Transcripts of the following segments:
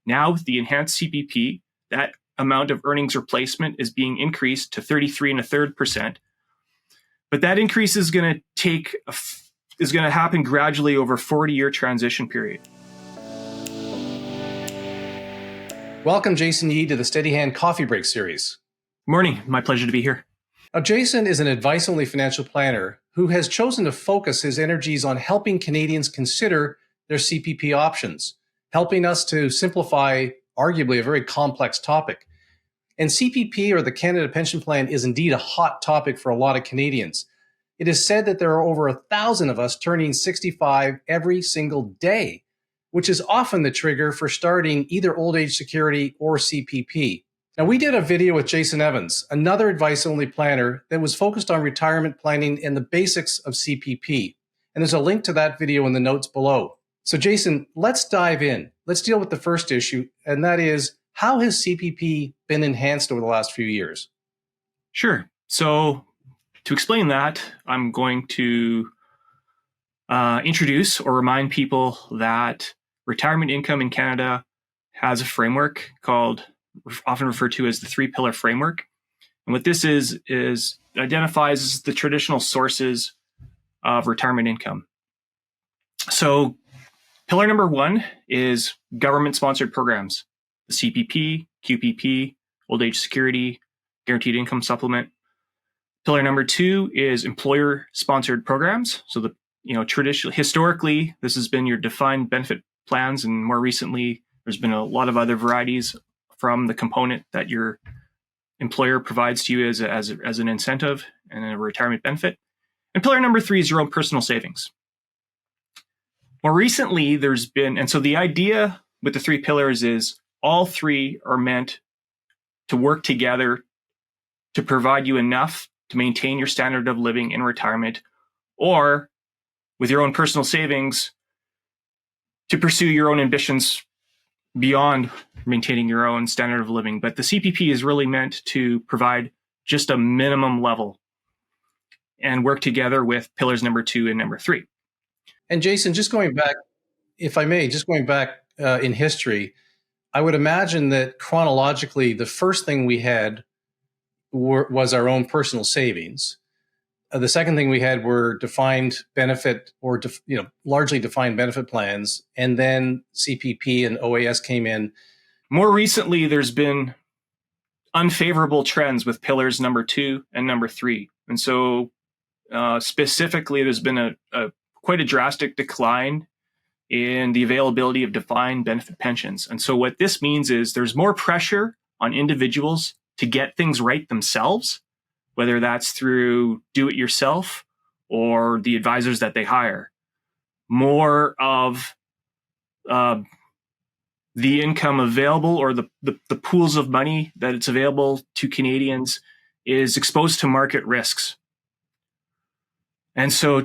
Now with the enhanced CPP, that amount of earnings replacement is being increased to 33.33%. But that increase is going to happen gradually over a 40-year transition period. Welcome, Jason Yee, to the Steadyhand Coffee Break Series. Morning. My pleasure to be here. Now, Jason is an advice-only financial planner who has chosen to focus his energies on helping Canadians consider their CPP options, helping us to simplify arguably a very complex topic. And CPP, or the Canada Pension Plan, is indeed a hot topic for a lot of Canadians. It is said that there are over 1,000 of us turning 65 every single day, which is often the trigger for starting either old age security or CPP. Now, we did a video with Jason Evans, another advice-only planner that was focused on retirement planning and the basics of CPP. And there's a link to that video in the notes below. So Jason, let's dive in. Let's deal with the first issue, and that is, how has CPP been enhanced over the last few years? Sure. So to explain that, I'm going to introduce or remind people that retirement income in Canada has a framework often referred to as the 3-pillar framework. And what this is identifies the traditional sources of retirement income. So pillar number 1 is government-sponsored programs, the CPP, QPP, Old Age Security, Guaranteed Income Supplement. Pillar number 2 is employer-sponsored programs. So historically, this has been your defined benefit plans, and more recently, there's been a lot of other varieties from the component that your employer provides to you as an incentive and a retirement benefit. And pillar number 3 is your own personal savings. More recently, so the idea with the 3 pillars is all 3 are meant to work together to provide you enough to maintain your standard of living in retirement, or with your own personal savings to pursue your own ambitions beyond maintaining your own standard of living. But the CPP is really meant to provide just a minimum level and work together with pillars number 2 and number 3. And Jason, just going back, if I may, in history, I would imagine that chronologically, the first thing we had was our own personal savings. The second thing we had were defined benefit or largely defined benefit plans, and then CPP and OAS came in. More recently, there's been unfavorable trends with pillars number 2 and number 3, and so specifically, there's been quite a drastic decline in the availability of defined benefit pensions. And so what this means is there's more pressure on individuals to get things right themselves, whether that's through do-it-yourself or the advisors that they hire. More of the income available, or the pools of money that it's available to Canadians, is exposed to market risks. And so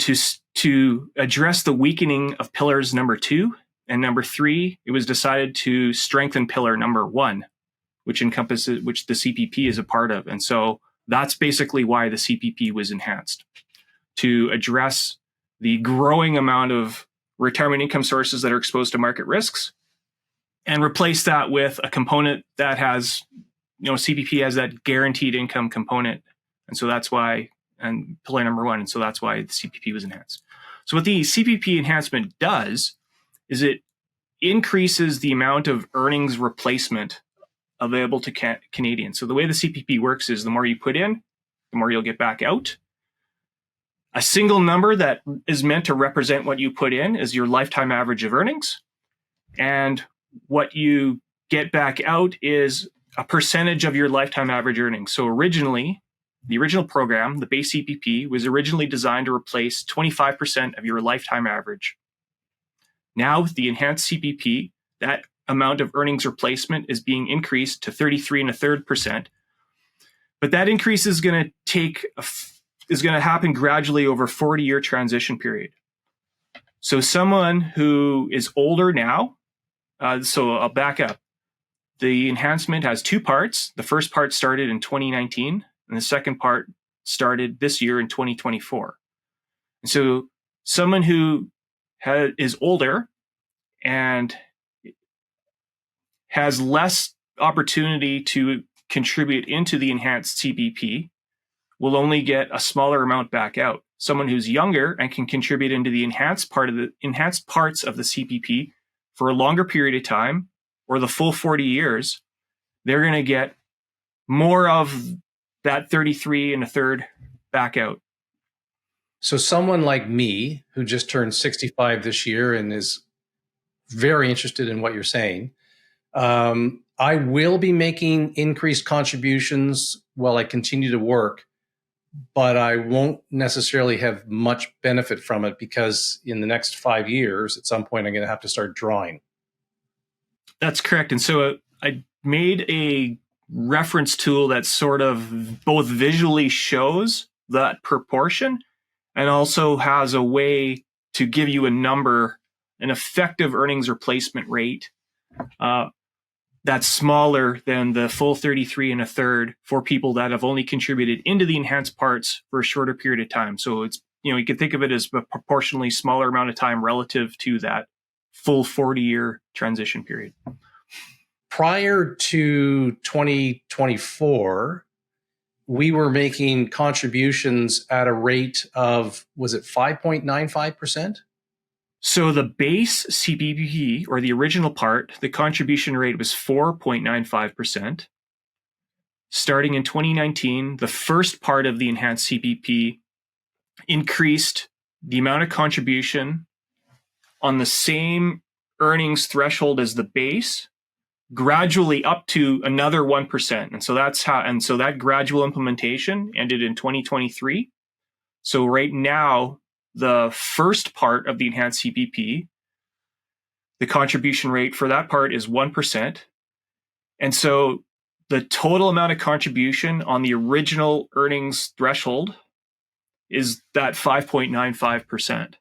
to address the weakening of pillars number 2 and number 3, it was decided to strengthen pillar number 1, which the CPP is a part of. And so that's basically why the CPP was enhanced, to address the growing amount of retirement income sources that are exposed to market risks, and replace that with a component that has, CPP has that guaranteed income component. And so that's why, and pillar number 1, and so that's why the CPP was enhanced. So what the CPP enhancement does is it increases the amount of earnings replacement available to Canadians. So the way the CPP works is the more you put in, the more you'll get back out. A single number that is meant to represent what you put in is your lifetime average of earnings. And what you get back out is a percentage of your lifetime average earnings. So originally, the original program, the base CPP, was originally designed to replace 25% of your lifetime average. Now, with the enhanced CPP, that amount of earnings replacement is being increased to 33.33%. But that increase is going to happen gradually over a 40-year transition period. So someone who is older now, so I'll back up. The enhancement has 2 parts. The first part started in 2019, and the second part started this year in 2024. And so someone who is older and has less opportunity to contribute into the enhanced CPP will only get a smaller amount back out. Someone who's younger and can contribute into the enhanced parts of the CPP for a longer period of time, or the full 40 years, they're going to get more of that 33 and a third back out. So someone like me, who just turned 65 this year and is very interested in what you're saying, I will be making increased contributions while I continue to work, but I won't necessarily have much benefit from it because in the next 5 years, at some point, I'm going to have to start drawing. That's correct. And so I made a reference tool that sort of both visually shows that proportion and also has a way to give you a number, an effective earnings replacement rate that's smaller than the full 33 and a third for people that have only contributed into the enhanced parts for a shorter period of time. So it's, you can think of it as a proportionally smaller amount of time relative to that full 40-year transition period. Prior to 2024, we were making contributions at a rate of, was it 5.95%? So the base CPP, or the original part, the contribution rate was 4.95%. Starting in 2019, the first part of the enhanced CPP increased the amount of contribution on the same earnings threshold as the base, gradually up to another 1%. And so that gradual implementation ended in 2023. So right now, the first part of the enhanced CPP, the contribution rate for that part is 1%. And so the total amount of contribution on the original earnings threshold is that 5.95%.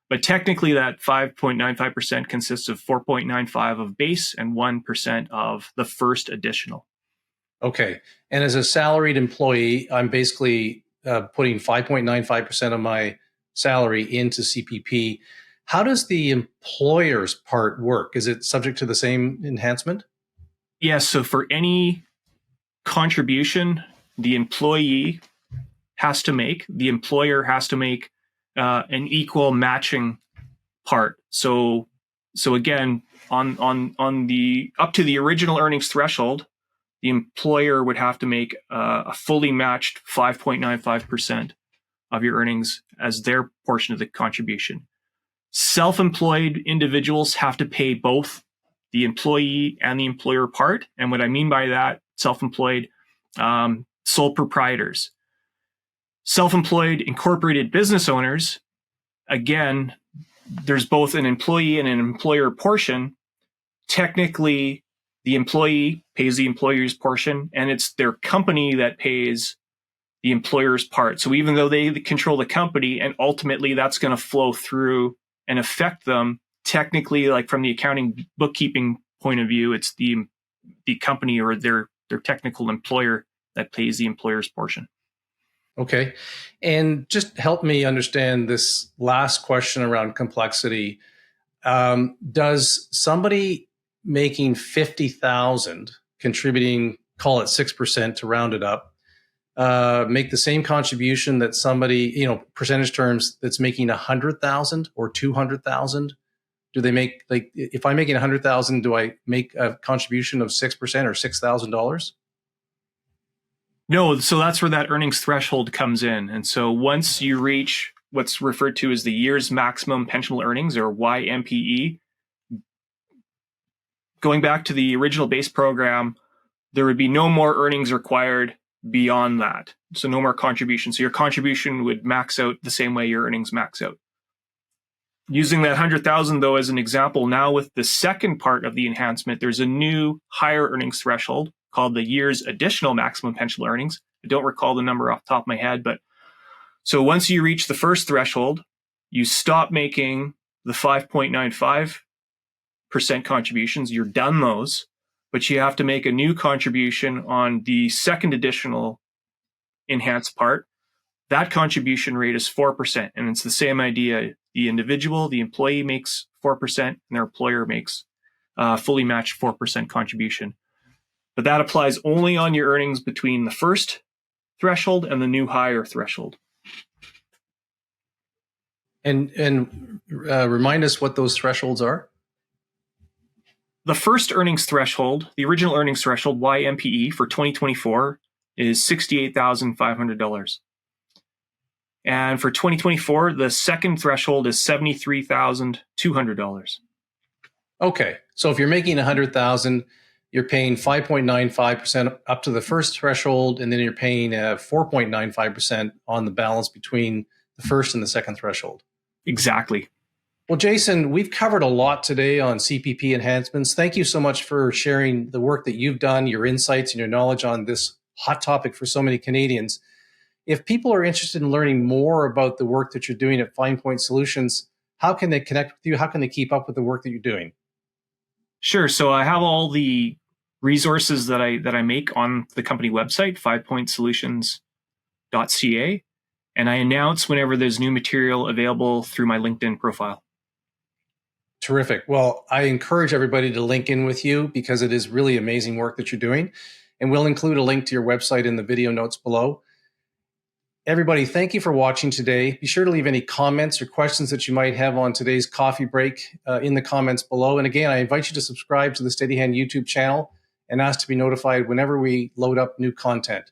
But technically that 5.95% consists of 4.95 of base and 1% of the first additional. Okay. And as a salaried employee, I'm basically putting 5.95% of my salary into CPP. How does the employer's part work? Is it subject to the same enhancement? Yes. So for any contribution the employee has to make, the employer has to make an equal matching part. So again, on the up to the original earnings threshold, the employer would have to make a fully matched 5.95% of your earnings as their portion of the contribution. Self-employed individuals have to pay both the employee and the employer part. And what I mean by that, self-employed, sole proprietors. Self-employed incorporated business owners, again, there's both an employee and an employer portion. Technically, the employee pays the employer's portion, and it's their company that pays the employer's part. So even though they control the company, and ultimately that's going to flow through and affect them, technically, like from the accounting bookkeeping point of view, it's the company or their technical employer that pays the employer's portion. Okay. And just help me understand this last question around complexity. Does somebody making 50,000 contributing, call it 6% to round it up, make the same contribution that somebody, percentage terms, that's making 100,000 or 200,000? Do they make, like, if I'm making 100,000, do I make a contribution of 6% or $6,000? No, so that's where that earnings threshold comes in. And so once you reach what's referred to as the year's maximum pensionable earnings, or YMPE, going back to the original base program, there would be no more earnings required beyond that. So no more contribution. So your contribution would max out the same way your earnings max out. Using that 100,000 though as an example, now with the second part of the enhancement, there's a new higher earnings threshold called the year's additional maximum pensionable earnings. I don't recall the number off the top of my head, but so once you reach the first threshold, you stop making the 5.95% contributions. You're done those, but you have to make a new contribution on the second additional enhanced part. That contribution rate is 4%. And it's the same idea. The individual, the employee makes 4%, and their employer makes fully matched 4% contribution. But that applies only on your earnings between the first threshold and the new higher threshold. And remind us what those thresholds are. The first earnings threshold, the original earnings threshold, YMPE for 2024, is $68,500. And for 2024, the second threshold is $73,200. Okay, so if you're making $100,000, you're paying 5.95% up to the first threshold, and then you're paying 4.95% on the balance between the first and the second threshold. Exactly. Well, Jason, we've covered a lot today on CPP enhancements. Thank you so much for sharing the work that you've done, your insights and your knowledge on this hot topic for so many Canadians. If people are interested in learning more about the work that you're doing at Fine Point Solutions, how can they connect with you? How can they keep up with the work that you're doing? Sure. So I have all the resources that I make on the company website, fivepointsolutions.ca, and I announce whenever there's new material available through my LinkedIn profile. Terrific. Well, I encourage everybody to link in with you because it is really amazing work that you're doing. And we'll include a link to your website in the video notes below. Everybody, thank you for watching today. Be sure to leave any comments or questions that you might have on today's coffee break in the comments below. And again, I invite you to subscribe to the Steadyhand YouTube channel and ask to be notified whenever we load up new content.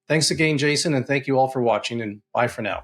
Thanks again, Jason, and thank you all for watching, and bye for now.